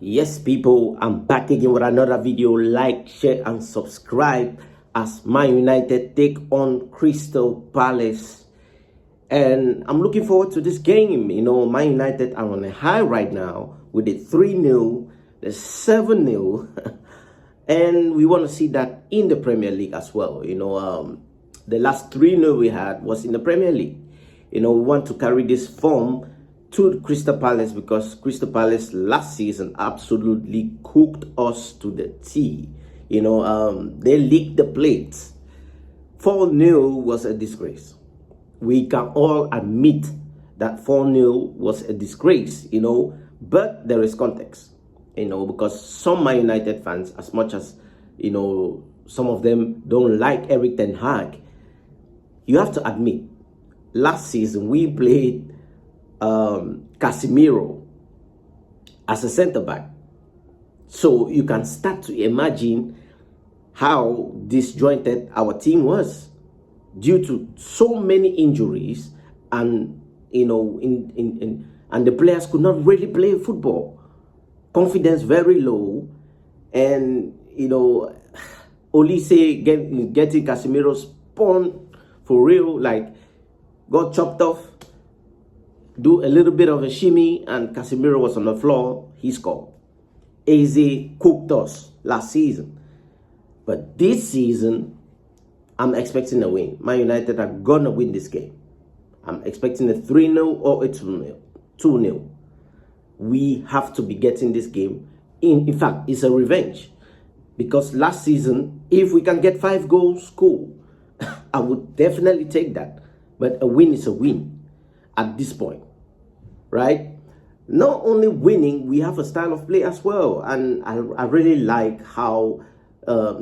Yes, people, I'm back again with another video. Like, share, and subscribe as Man United take on Crystal Palace. And I'm looking forward to this game. Man United are on a high right now with the 3-0, the 7-0. And we want to see that in the Premier League as well. The last 3-0 we had was in the Premier League. We want to carry this form to Crystal Palace because Crystal Palace last season absolutely cooked us to the T. They licked the plates. 4-0 was a disgrace. We can all admit that 4-0 was a disgrace, but there is context, because some Man United fans, as much as, some of them don't like Erik Ten Hag, you have to admit, last season we played Casemiro as a centre-back. So you can start to imagine how disjointed our team was due to so many injuries, and and the players could not really play football. Confidence very low, and Olise getting Casemiro spun for real, like got chopped off, do a little bit of a shimmy, and Casemiro was on the floor. He scored. Eze cooked us last season. But this season, I'm expecting a win. Man United are going to win this game. I'm expecting a 3-0 or a 2-0. We have to be getting this game. In fact, it's a revenge. Because last season, if we can get 5 goals, cool. I would definitely take that. But a win is a win at this point, right? Not only winning, we have a style of play as well. And I really like how a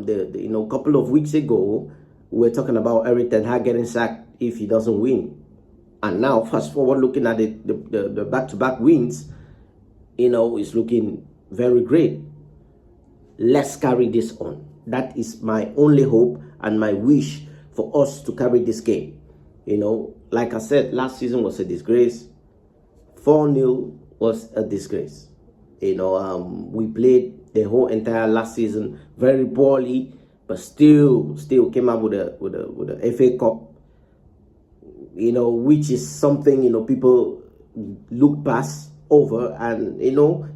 couple of weeks ago we were talking about Erik Ten Hag getting sacked if he doesn't win, and now fast forward looking at the back-to-back wins, it's looking very great. Let's carry this on. That is my only hope and my wish for us to carry this game. Like I said, last season was a disgrace. 4-0 was a disgrace. We played the whole entire last season very poorly, but still came out with a FA Cup, which is something people look past over. And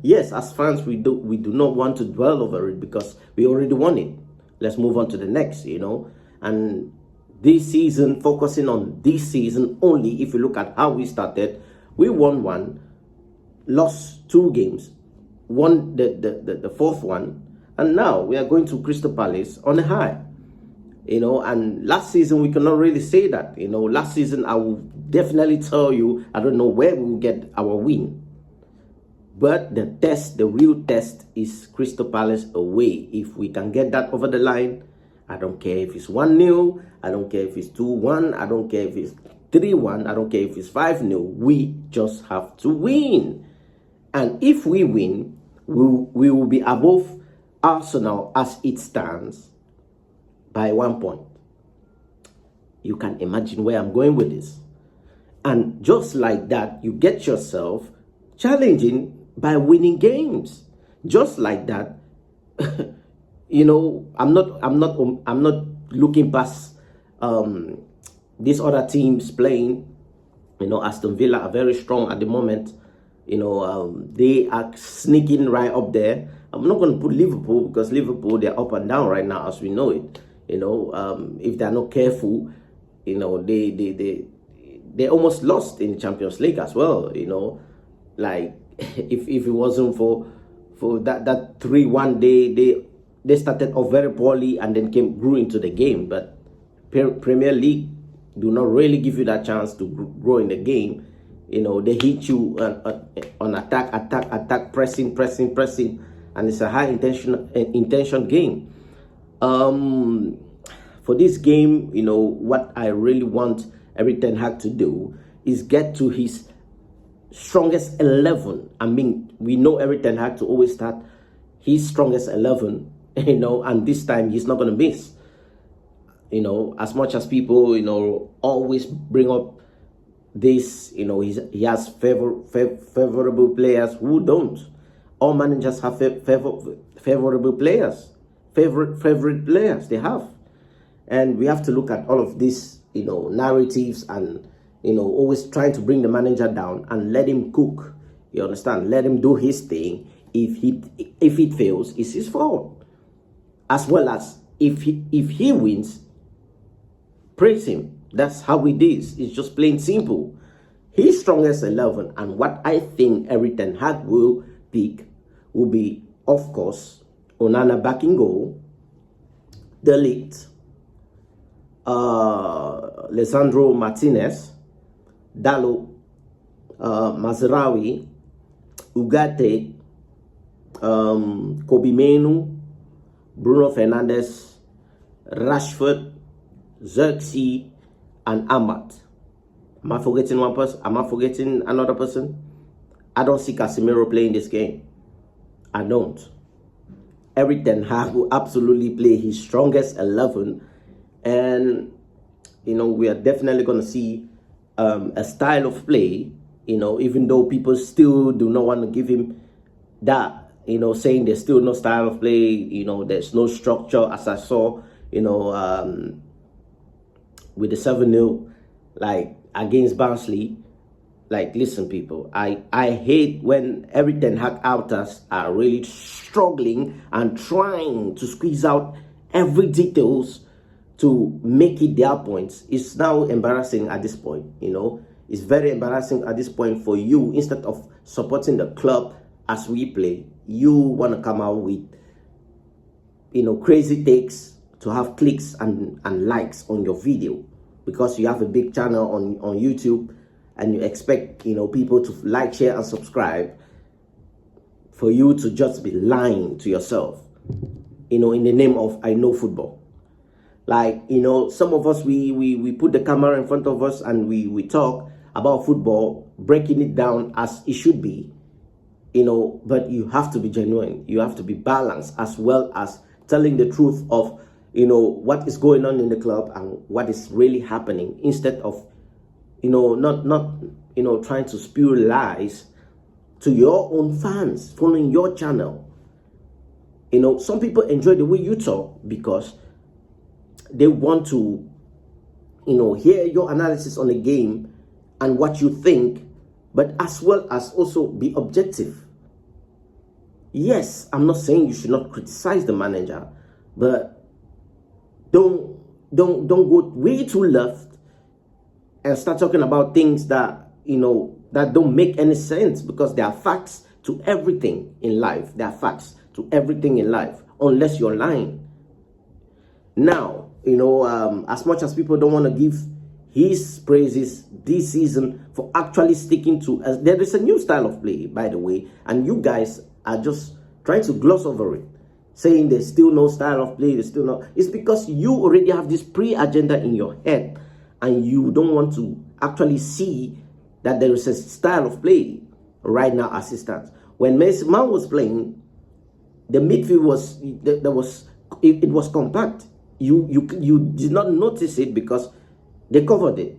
yes, as fans we do not want to dwell over it because we already won it. Let's move on to the next. And this season, focusing on this season only, if you look at how we started, we won 1, lost 2 games, won the 4th one, and now we are going to Crystal Palace on a high. And last season we cannot really say that. Last season I will definitely tell you, I don't know where we will get our win. But the real test is Crystal Palace away. If we can get that over the line, I don't care if it's 1-0, I don't care if it's 2-1, I don't care if it's 3-1, I don't care if it's 5-0. We just have to win. And if we win, we will be above Arsenal as it stands by 1 point. You can imagine where I'm going with this. And just like that, you get yourself challenging by winning games. Just like that, I'm not looking past these other teams playing. Aston Villa are very strong at the moment. They are sneaking right up there. I'm not going to put Liverpool because Liverpool, they're up and down right now as we know it. If they're not careful, they almost lost in the Champions League as well. Like if it wasn't for that 3-1, they started off very poorly and then grew into the game. But Premier League do not really give you that chance to grow in the game. They hit you on attack, pressing, and it's a high intention game. For this game, what I really want Erik Ten Hag to do is get to his strongest 11. I mean, we know Erik Ten Hag to always start his strongest 11, and this time he's not going to miss. As much as people, always bring up this, he has favorable players who don't. All managers have favorable players, favorite players they have. And we have to look at all of these, narratives and, always trying to bring the manager down and let him cook. You understand? Let him do his thing. If it fails, it's his fault. As well as if he wins, praise him. That's how it is. It's just plain simple. His strongest 11, and what I think Erik Ten Hag will pick will be, of course, Onana back in goal, De Ligt, Lisandro Martinez, Dalot, Mazraoui, Ugarte, Kobe Mainoo, Bruno Fernandes, Rashford, Xerxes, and Ahmad. Am I forgetting one person? Am I forgetting another person? I don't see Casemiro playing this game. I don't. Erik Ten Hag will absolutely play his strongest 11. And, we are definitely going to see a style of play, even though people still do not want to give him that, saying there's still no style of play, there's no structure, as I saw, with the 7-0, like, against Barnsley. Like, listen, people, I hate when Erik Ten Hag outers are really struggling and trying to squeeze out every details to make it their points. It's now embarrassing at this point, It's very embarrassing at this point for you. Instead of supporting the club as we play, you want to come out with, crazy takes to have clicks and likes on your video because you have a big channel on YouTube and you expect, people to like, share, and subscribe for you to just be lying to yourself, in the name of I know football. Like, some of us, we put the camera in front of us and we talk about football, breaking it down as it should be, but you have to be genuine. You have to be balanced, as well as telling the truth of, what is going on in the club and what is really happening, instead of, not trying to spew lies to your own fans following your channel. Some people enjoy the way you talk because they want to, hear your analysis on the game and what you think, but as well as also be objective. Yes, I'm not saying you should not criticize the manager, but don't go way too left and start talking about things that, that don't make any sense, because there are facts to everything in life. There are facts to everything in life, unless you're lying. Now, as much as people don't want to give his praises this season for actually sticking to, there is a new style of play, by the way, and you guys are just trying to gloss over it, saying there's still no style of play, there's still no. It's because you already have this pre-agenda in your head and you don't want to actually see that there is a style of play right now as it stands. When Mason Mount was playing, the midfield was compact. You did not notice it because they covered it.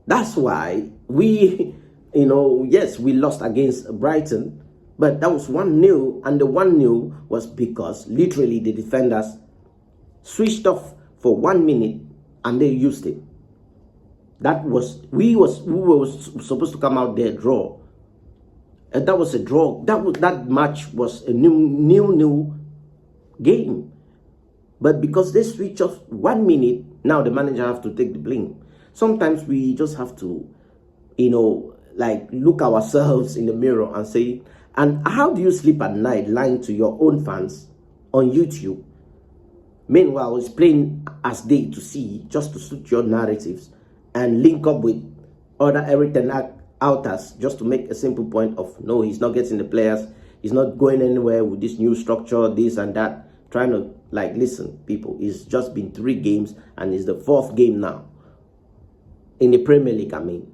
That's why we, yes, we lost against Brighton, but that was 1-0, and the 1-0 was because literally the defenders switched off for 1 minute and they used it. That was, we were supposed to come out there draw. And that was a draw. That match was a new game. But because they switch off 1 minute, now the manager have to take the blame. Sometimes we just have to, like, look ourselves in the mirror and say, and how do you sleep at night lying to your own fans on YouTube? Meanwhile, it's plain as day to see, just to suit your narratives and link up with other Erik Ten Hag outers just to make a simple point of, no, he's not getting the players, he's not going anywhere with this new structure, this and that. Trying to, like, listen, people, it's just been 3 games and it's the 4th game now in the Premier League. I mean,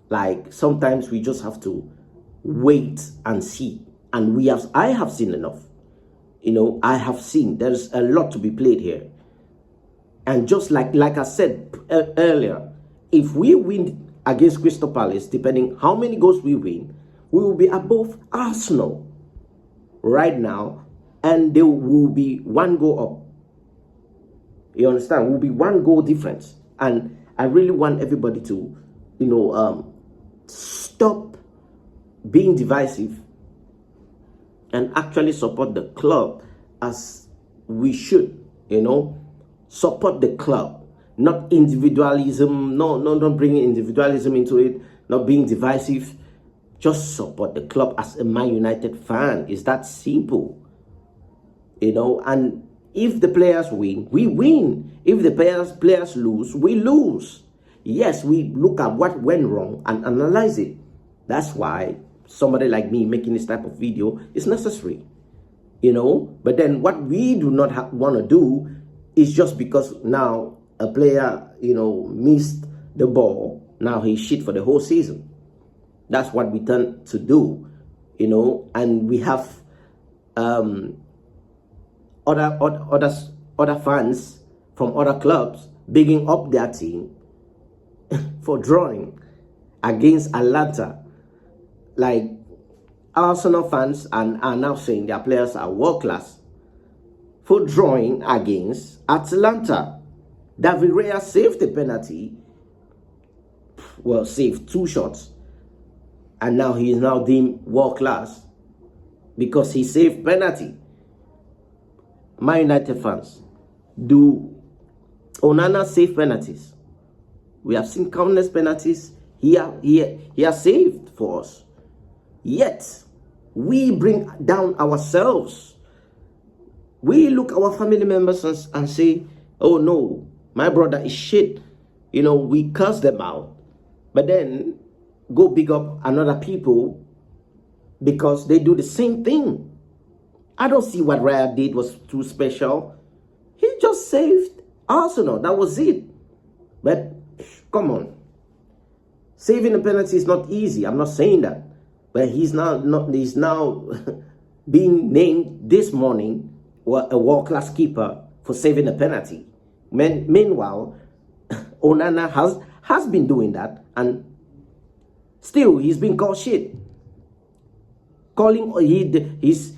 like, sometimes we just have to wait and see, and I have seen enough. I have seen there's a lot to be played here, and just like I said earlier, if we win against Crystal Palace, depending how many goals we win, we will be above Arsenal. right now, and there will be one goal up. You understand? Will be one goal difference. And I really want everybody to, stop being divisive and actually support the club as we should. Support the club, not individualism. Not bringing individualism into it. Not being divisive. Just support the club as a Man United fan. It's that simple. And if the players win, we win. If the players lose, we lose. Yes, we look at what went wrong and analyze it. That's why somebody like me making this type of video is necessary. But then what we do not want to do is just because now a player, missed the ball, now he's shit for the whole season. That's what we tend to do, and we have other fans from other clubs bigging up their team for drawing against Atlanta. Like Arsenal fans are now saying their players are world class for drawing against Atlanta. David Raya saved the penalty. Well, saved 2 shots. And now he is now deemed world class because he saved penalty. Man United fans, do Onana save penalties? We have seen countless penalties he has saved for us. Yet, we bring down ourselves. We look our family members and say, oh no, my brother is shit. We curse them out. But then, go big up another people because they do the same thing. I don't see what Raya did was too special. He just saved Arsenal. That was it. But come on. Saving a penalty is not easy. I'm not saying that. But he's now being named this morning a world-class keeper for saving a penalty. Meanwhile, Onana has been doing that, and still he's been called shit. Calling his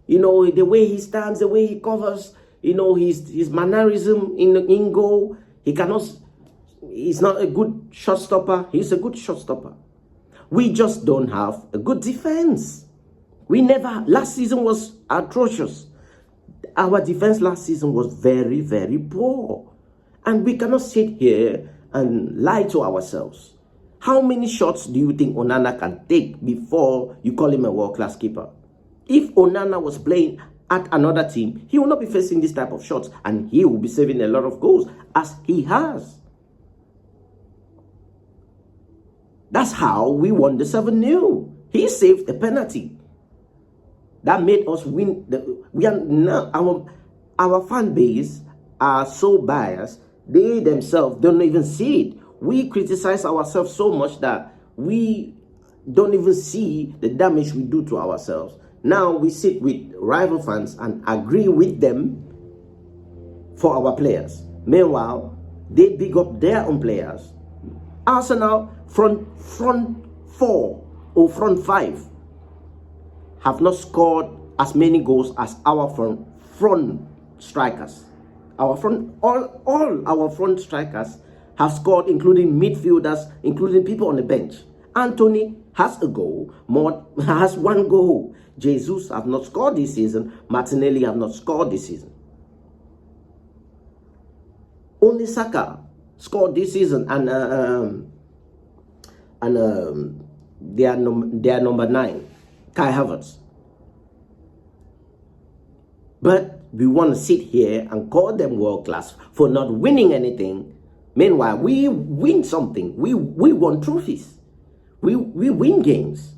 the way he stands, the way he covers, his mannerism in goal. He's not a good shot stopper. He's a good shot stopper. We just don't have a good defense. Last season was atrocious. Our defense last season was very, very poor. And we cannot sit here and lie to ourselves. How many shots do you think Onana can take before you call him a world-class keeper? If Onana was playing at another team, he will not be facing this type of shots, and he will be saving a lot of goals, as he has. That's how we won the 7-0. He saved a penalty. That made us win. Our fan base are so biased, they themselves don't even see it. We criticize ourselves so much that we don't even see the damage we do to ourselves. Now we sit with rival fans and agree with them for our players. Meanwhile, they big up their own players. Arsenal front 4 or front 5 have not scored as many goals as our front strikers. All our front strikers have scored, including midfielders, including people on the bench. Anthony has a goal, has 1 goal. Jesus have not scored this season. Martinelli have not scored this season. Only Saka scored this season, and they are number 9, Kai Havertz. But we want to sit here and call them world class for not winning anything. Meanwhile, we win something. We won trophies. We win games.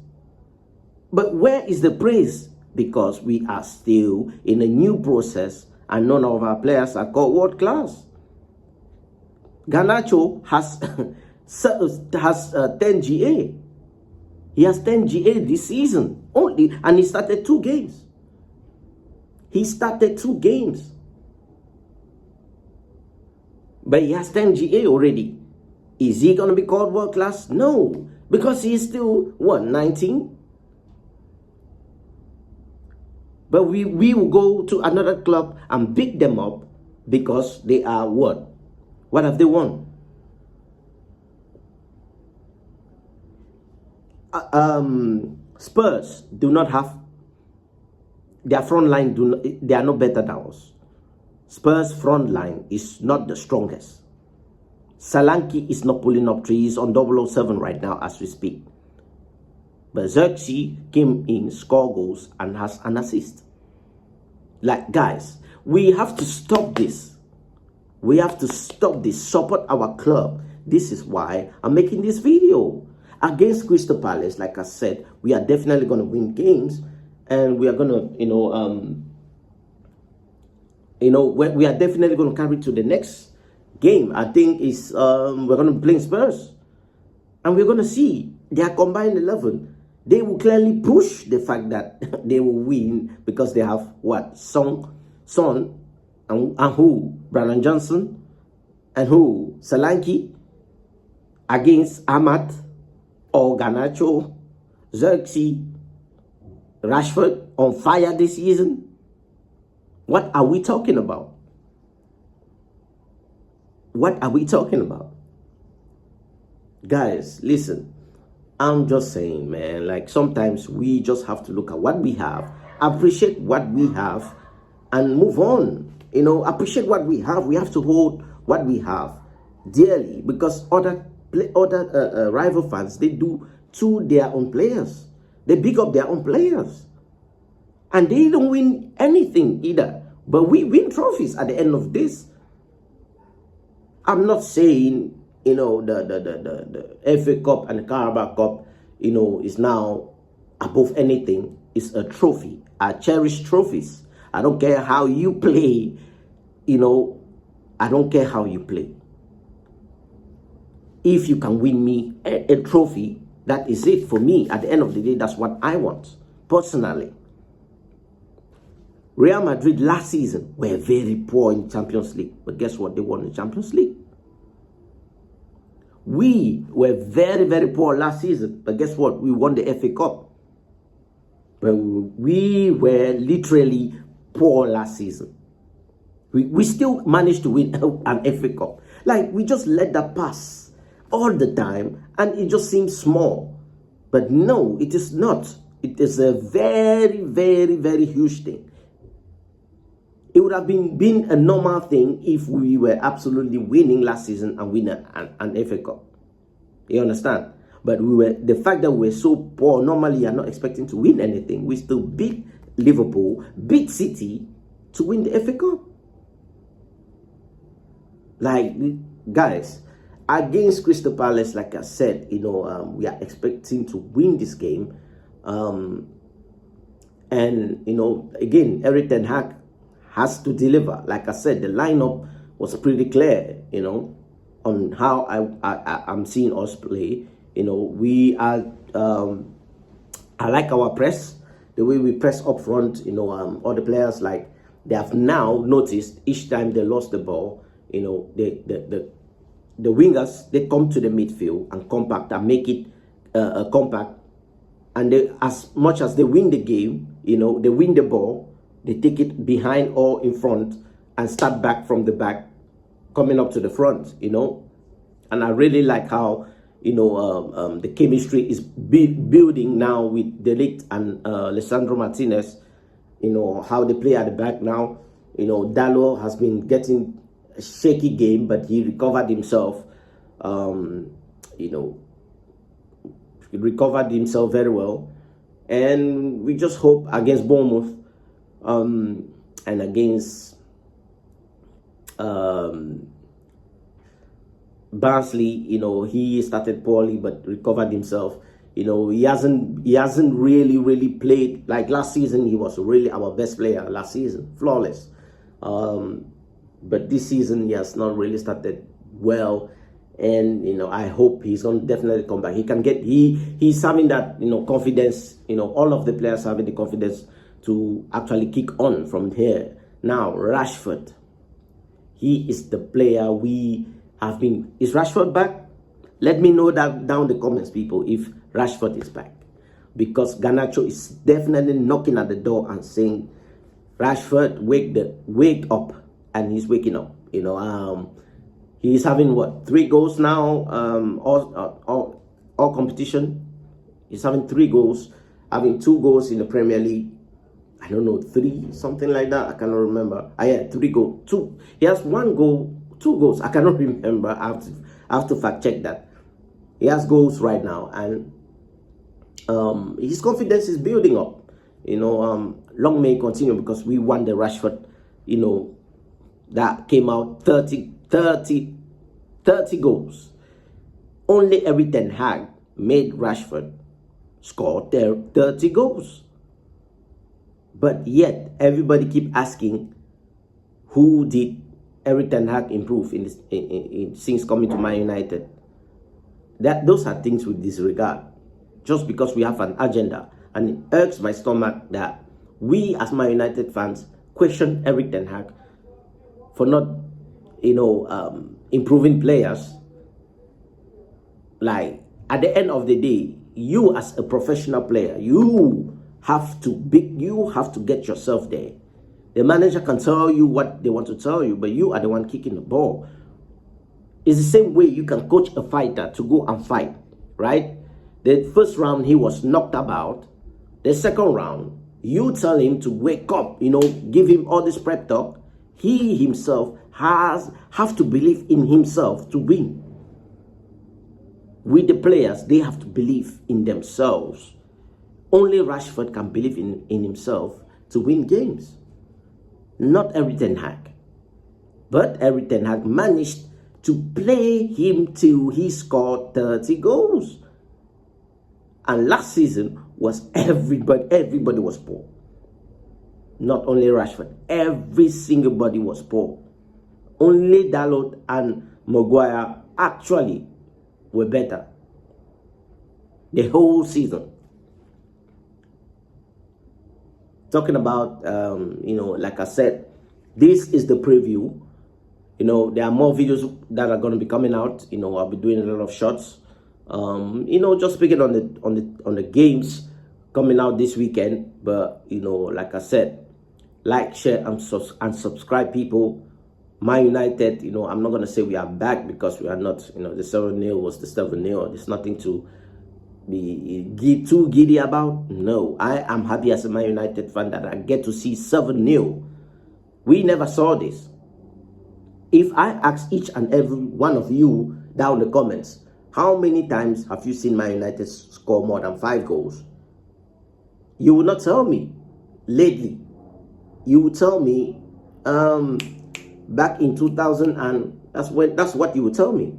But where is the praise? Because we are still in a new process and none of our players are called world class. Garnacho has 10 GA. He has 10 GA this season only, and he started 2 games. But he has 10 GA already. Is he going to be called world class? No, because he is still, 19? But we will go to another club and beat them up because they are what? What have they won? Spurs do not have their front line. They are not better than us. Spurs front line is not the strongest. Solanke is not pulling up trees on 007 right now as we speak. But Xerxes came in, score goals, and has an assist. Like, guys, we have to stop this. We have to stop this. Support our club. This is why I'm making this video. Against Crystal Palace, like I said, we are definitely going to win games. And we are going to, we are definitely going to carry to the next game. I think is we're going to play Spurs. And we're going to see their combined 11. They will clearly push the fact that they will win because they have what? Son, and who? Brandon Johnson, and who? Solanke against Ahmad or Garnacho, Xerxes, Rashford on fire this season. What are we talking about? What are we talking about? Guys, listen. I'm just saying, man, like sometimes we just have to look at what we have, appreciate what we have, and move on. Appreciate what we have. We have to hold what we have dearly because other rival fans, they do to their own players. They pick up their own players. And they don't win anything either. But we win trophies at the end of this. I'm not saying the FA Cup and the Carabao Cup, is now above anything. It's a trophy. I cherish trophies. I don't care how you play, I don't care how you play. If you can win me a trophy, that is it for me. At the end of the day, that's what I want, personally. Real Madrid last season were very poor in Champions League. But guess what? They won the Champions League. We were very, very poor last season. But guess what? We won the FA Cup. But we were literally poor last season. We still managed to win an FA Cup. Like, we just let that pass all the time. And it just seems small. But no, it is not. It is a very, very, very huge thing. It would have been a normal thing if we were absolutely winning last season and win an FA Cup. You understand? But the fact that we're so poor, normally you're not expecting to win anything. We still beat Liverpool, beat City to win the FA Cup. Like, guys, against Crystal Palace, like I said, we are expecting to win this game. And, again, Erik Ten Hag has to deliver. Like I said, the lineup was pretty clear, on how I'm seeing us play. We are, I like our press, the way we press up front. All the players, like, they have now noticed each time they lost the ball, the wingers, they come to the midfield and compact and make it compact. And as much as they win the game, they win the ball, they take it behind or in front and start back from the back, coming up to the front, And I really like how, the chemistry is building now with De Ligt and Lisandro Martinez, how they play at the back now. Dalot has been getting a shaky game, but he recovered himself, he recovered himself very well. And we just hope against Bournemouth, and against Barnsley, he started poorly but recovered himself. He hasn't really played like last season. He was really our best player last season, flawless. But this season he has not really started well, and I hope he's gonna definitely come back. He can get he's having that confidence. All of the players having the confidence to actually kick on from here. Now, Rashford, he is the player we have been. Is Rashford back? Let me know that down in the comments, people, if Rashford is back. Because Garnacho is definitely knocking at the door and saying Rashford waked up, and he's waking up. He's having what, 3 goals now, all competition. He's having 3 goals, having 2 goals in the Premier League. I don't know, 3, something like that. I cannot remember. Yeah, 3 goals. 2. He has 1 goal, 2 goals. I cannot remember. I have to fact check that. He has goals right now, and his confidence is building up. Long may continue, because we won the Rashford, that came out 30 goals. Only Erik Ten Hag made Rashford score 30 goals. But yet, everybody keep asking, who did Erik Ten Hag improve since coming to Man United? Those are things we disregard, just because we have an agenda. And it irks my stomach that we as Man United fans question Erik Ten Hag for not, improving players. Like, at the end of the day, you as a professional player, you have to get yourself there. The manager can tell you what they want to tell you, but you are the one kicking the ball. It's the same way you can coach a fighter to go and fight, right? The first round, he was knocked about. The second round, you tell him to wake up, give him all this prep talk. He himself have to believe in himself to win. With the players, they have to believe in themselves. Only Rashford can believe in himself to win games. Not Erik Ten Hag. But Erik Ten Hag managed to play him till he scored 30 goals. And last season was everybody was poor. Not only Rashford, every single body was poor. Only Dalot and Maguire actually were better the whole season. Talking about, like I said, this is the preview. There are more videos that are going to be coming out. I'll be doing a lot of shots. Just speaking on the games coming out this weekend. But like I said, like, share, and subscribe, people. Man United, I'm not gonna say we are back, because we are not. The 7-0 was the 7-0. There's nothing to be too giddy about. No, I am happy as a Man United fan that I get to see 7-0. We never saw this. If I ask each and every one of you down in the comments, how many times have you seen Man United score more than 5 goals? You will not tell me lately. You will tell me back in 2000, and that's what you will tell me.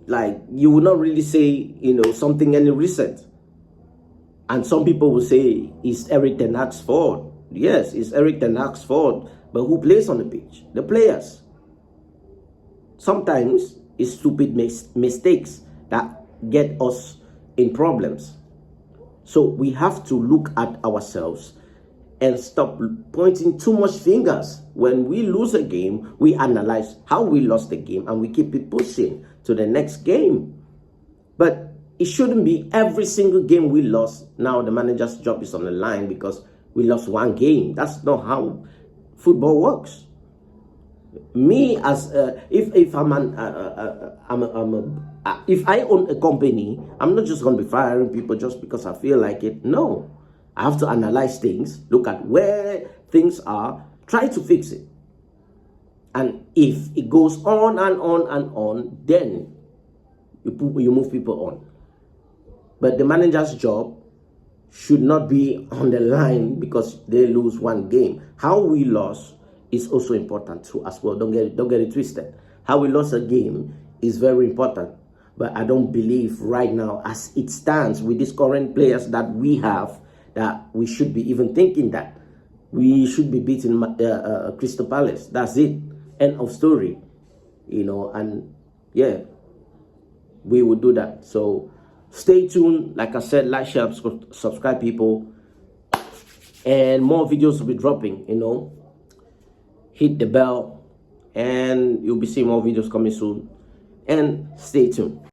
Like, you will not really say something any recent. And some people will say it's Erik Ten Hag's fault. Yes, it's Erik Ten Hag's fault, but who plays on the pitch? The players. Sometimes it's stupid mistakes that get us in problems. So we have to look at ourselves and stop pointing too much fingers. When we lose a game, we analyze how we lost the game, and we keep it pushing to the next game. But it shouldn't be every single game we lost. Now the manager's job is on the line because we lost 1 game. That's not how football works. Me, as if I own a company, I'm not just going to be firing people just because I feel like it. No, I have to analyze things, look at where things are, try to fix it. And if it goes on and on and on, then you move people on. But the manager's job should not be on the line because they lose 1 game. How we lost is also important too as well. Don't get it twisted. How we lost a game is very important. But I don't believe right now, as it stands with these current players that we have, that we should be even thinking that we should be beating Crystal Palace. That's it. End of story. And yeah, we will do that. So stay tuned. Like I said, like, share, subscribe, people. And more videos will be dropping, Hit the bell, and you'll be seeing more videos coming soon. And stay tuned.